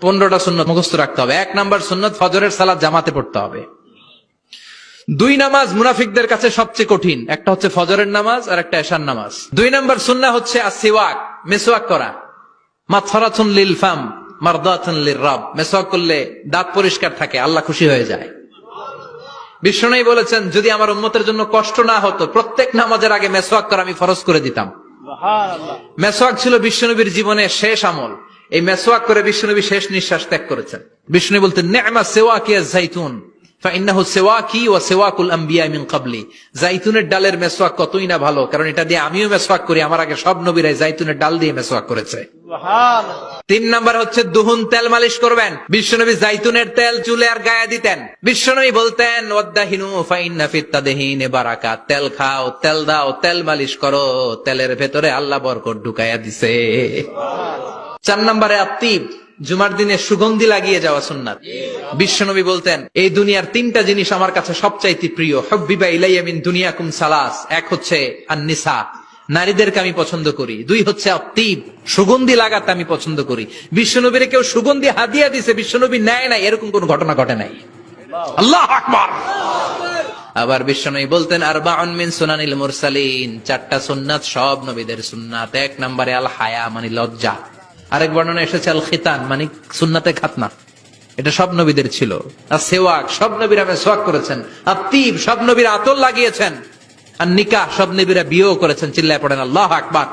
15টা সুন্নত মুখস্থ রাখতে হবে। 1 নাম্বার সুন্নত ফজরের সালাত জামাতে পড়তে হবে। 2 নামাজ মুনাফিকদের কাছে সবচেয়ে কঠিন, একটা হচ্ছে ফজরের নামাজ আর একটা এশার নামাজ। 2 নাম্বার সুন্নাহ হচ্ছে আসওয়াক, মেসওয়াক করা। মাতফারাতুন লিল ফাম মারদাতুন লিররাব, মেসওয়াক করলে দাঁত পরিষ্কার থাকে, আল্লাহ খুশি হয়ে যায়। বিশ্বনবী বলেছেন যদি আমার উম্মতের জন্য কষ্ট না হতো প্রত্যেক নামাজের আগে মেসওয়াক করা আমি ফরজ করে দিতাম। মেসওয়াক ছিল বিশ্বনবীর জীবনে শেষ আমল। এই মেসওয়াক করে বিশ্বনবী শেষ নিঃশ্বাস ত্যাগ করেছেন। বিশ্বনবী বলতেন নি'মা সিওয়াকি আয-যাইতুন ফাইন্নাহু সিওয়াকি ওয়া সিওয়াকুল আমবিয়া মিন ক্বাবলি। জাইতুনের ডালের মেসওয়াক কতই না ভালো, কারণ এটা দিয়ে আমিও মেসওয়াক করি, আমার আগে সব নবীরাই জাইতুনের ডাল দিয়ে মেসওয়াক করেছে। সুবহানাল্লাহ। 3 নাম্বার হচ্ছে দুহুন, তেল মালিশ করবেন। বিশ্বনবী জাইতুনের তেল চুলে আর গায়ে দিতেন। বিশ্বনবী বলতেন ওয়াদাহিনু ফাইন্না ফিত তাদহিনি বারাকাত, তেল খাও, তেল দাও, তেল মালিশ করো, তেলের ভেতরে আল্লাহ বরকত ঢুকাইয়া দিছে। সুবহানাল্লাহ। 4 নম্বরে আত্তিব, জুমার দিনে সুগন্ধি লাগিয়ে যাওয়া সুন্নাত। বিশ্বনবী বলতেন এই দুনিয়ার 3টা জিনিস আমার কাছে সবচাইতে প্রিয়, হুব্বিবা ইলাইয়া মিন দুনিয়াকুম সালাস। 1 হচ্ছে আন-নিসা, নারীদেরকে আমি পছন্দ করি। 2 হচ্ছে আত্তিব, সুগন্ধি লাগাতে আমি পছন্দ করি। বিশ্বনবীর কেউ সুগন্ধি হাদিয়া দিয়েছে, বিশ্বনবী নেয় নাই, এরকম কোন ঘটনা ঘটে নাই। আল্লাহু আকবার। আবার বিশ্বনবী বলতেন আরবাউন মিন সুনানিল মুরসালিন, 4টা সুন্নাত সব নবীদের সুন্নাত। 1 নম্বরে আল হায়া মানে লজ্জা। আরেক বর্ণনা এসেছে আল খিতান মানে সুন্নাতে খাতনা, এটা সব নবীদের ছিল। আর সেওয়াক, সব নবীরা মেসওয়াক করেছেন। আত্তিব, সব নবীরা আতর লাগিয়েছেন। আর নিকাহ, সব নবীরা বিয়েও করেছেন। চিল্লায় পড়েন আল্লাহু আকবার।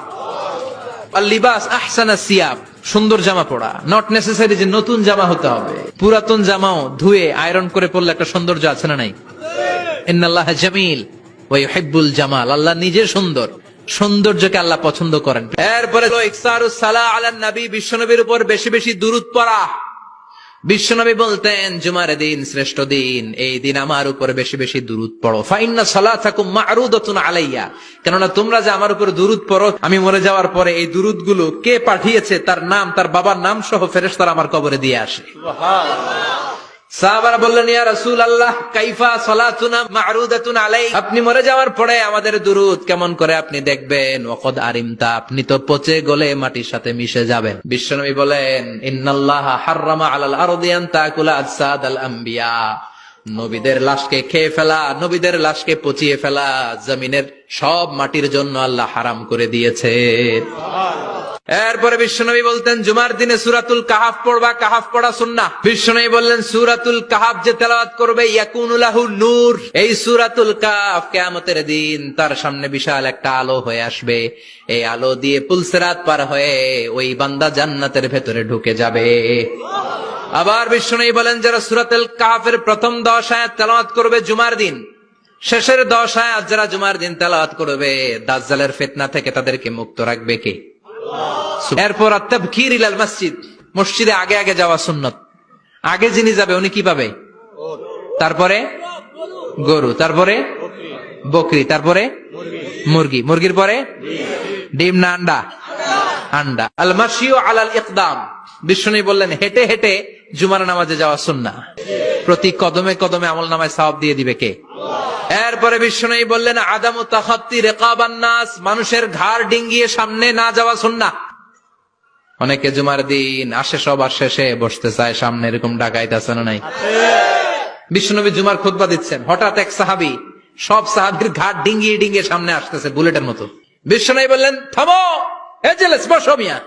আর লিবাস আহসানা সিয়াব, সুন্দর জামা পরা, নট নেসেসারি যে নতুন জামা হতে হবে, পুরাতন জামাও ধুয়ে আয়রন করে পরলে একটা সৌন্দর্য আছে না নাই? ইন্নাল্লাহা জামিল ওয়া ইউহিব্বুল জামাল, আল্লাহ নিজে সুন্দর, সৌন্দর্যকে আল্লাহ পছন্দ করেন। এরপরে ইকসারুস সালাহ আলান নবী, বিশ্বনবীর উপর বেশি বেশি দুরূদ পড়া। বিশ্বনবী বলতেন জুমার দিন শ্রেষ্ঠ দিন, এই দিন আমার উপর বেশি বেশি দুরূদ পড়ো। ফাইন্না সালাতাকুম মা'রুদাতুন আলাইয়া, কেননা তোমরা যে আমার উপর দুরূদ পড়ো, আমি মরে যাওয়ার পরে এই দুরূদ গুলো কে পাঠিয়েছে তার নাম, তার বাবার নাম সহ ফেরেশতারা আমার কবরে দিয়ে আসে। সুবহানাল্লাহ। সাহাবারা বললেন ইয়া রাসূলুল্লাহ কাইফা সালাতুনা মা'রুদাতুন আলাইক, আপনি মরে যাওয়ার পরে আমাদের দুরূদ কেমন করে আপনি দেখবেন? ওয়াকাদ আরিমতা, আপনি তো পচে গলে মাটির সাথে মিশে যাবেন। বিশ্বনবী বলেন ইন্নাল্লাহা হাররামা আলাল আরদি আন তাকুলা আজসাদাল আম্বিয়া, নবীদের লাশকে খেয়ে ফেলা, নবীদের লাশকে পচিয়ে ফেলা জমিনের সব মাটির জন্য আল্লাহ হারাম করে দিয়েছে। এরপরে বিশ্বনবী বলতেন জুমার দিনে সূরাতুল কাহাফ পড়বা, কাহাফ পড়া সুন্নাহ। বিশ্বনবী বললেন সূরাতুল কাহাফ যে তেলাওয়াত করবে ইয়াকুনু লাহু নূর, এই সূরাতুল কাহাফ কিয়ামতের দিন তার সামনে বিশাল একটা আলো হয়ে আসবে। এই আলো দিয়ে পুলসিরাত পার হয়ে ওই বান্দা জান্নাতের ভেতরে ঢুকে যাবে। আবার বিশ্বনবী বলেন যারা সূরাতুল কাহাফের প্রথম 10 আয়াত তেলাওয়াত করবে জুমার দিন, শেষের 10 আয়াত যারা জুমার দিন তেলাওয়াত করবে, দাজ্জালের ফিতনা থেকে তাদেরকে মুক্ত রাখবে কে? এরপর আত-তাবকির ইলাল মসজিদ, মসজিদে আগে আগে যাওয়া সুন্নাত। আগে যিনি যাবে উনি কি পাবে? তারপরে গরু, তারপরে বকরি, তারপরে মুরগি, মুরগির পরে ডিম না আন্ডা? আন্ডা। আল মাশিউ আলাল ইকদাম, বিশ্বনবী বললেন হেঁটে হেঁটে জুমার নামাজে যাওয়া সুন্নাহ। প্রতি কদমে কদমে আমলনামায় সওয়াব দিয়ে দিবে কে? এরপরে বিশ্বনবী বললেন আদামু তাখাত্তি রিকাবান নাস, মানুষের ঘাড় ডিঙ্গিয়ে সামনে না যাওয়া সুন্নাহ। অনেকে জুমার দিন আসে সবার শেষে বসতে চায় সামনে, এরকম ডাকাইত আছে না নাই? বিশ্বনবী জুমার খুতবা দিচ্ছেন, হঠাৎ এক সাহাবী সব সাহাবীর ঘাড় ডিঙ্গিয়ে ডিঙ্গিয়ে সামনে আসতেছে বুলেটের মতো। বিশ্বনবী বললেন থামো, এজেলেস বসো মিয়া,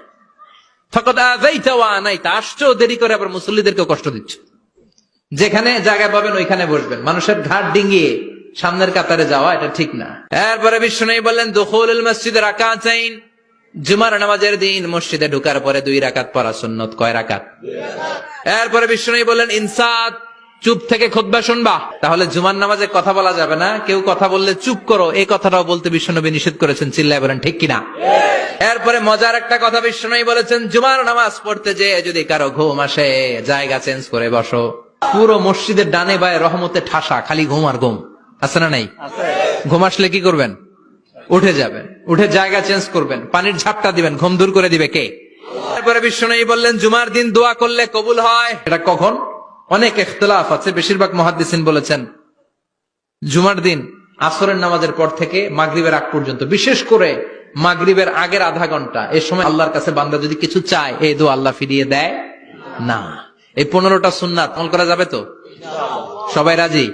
ফাকাদ আযাইতা ওয়া আনাইতা, আসছো দেরি করে আবার মুসল্লিদেরকে কষ্ট দিচ্ছ। যেখানে জায়গা পাবেন ওইখানে বসবেন, মানুষের ঘাট ডিঙ্গিয়ে সামনের কাতারে যাওয়া এটা ঠিক না। এরপরে বিশ্বনবী বললেন দুখুলুল মসজিদে রাকাতাইন, জুমার নামাজের দিন মসজিদে ঢোকার পরে 2 রাকাত পড়া সুন্নাত। কয় রাকাত? 2 রাকাত। এরপরে বিশ্বনবী বললেন ইনসাত, চুপ থেকে খুতবা শুনবা। তাহলে জুমার নামাজে কথা বলা যাবে না, কেউ কথা বললে চুপ করো, এই কথাটাও বলতে বিশ্বনবী নিষেধ করেছেন। চিল্লায় বলেন ঠিক কিনা? এরপরে মজার একটা কথা বিশ্বনবী বলেছেন জুমার নামাজ পড়তে যে যদি কারো ঘুম আসে জায়গা চেঞ্জ করে বসো। পুরো মসজিদের ডানে বায়ে রহমতে ঠাসা, খালি ঘুম আর ঘুম, আছে না নাই? ঘুম আসলে কি করবেন? উঠে যাবেন, উঠে জায়গা চেঞ্জ করবেন, পানির ঝাপটা দিবেন, ঘুম দূর করে দিবে কে? তারপরে বিশ্বনবী বললেন জুমার দিন দোয়া করলে কবুল হয়। এটা কখন? অনেক ইখতিলাফ আছে, বেশিরভাগ মুহাদ্দিসিন বলেছেন জুমার দিন আসরের নামাজের পর থেকে মাগরিবের আগ পর্যন্ত, বিশেষ করে মাগরিবের আগের আধা ঘন্টা, এই সময় আল্লাহর কাছে বান্দা যদি কিছু চায় এই দোয়া আল্লাহ ফিরিয়ে দেয় না। এই 15টা সুন্নাত আমল করা যাবে তো? সবাই রাজি?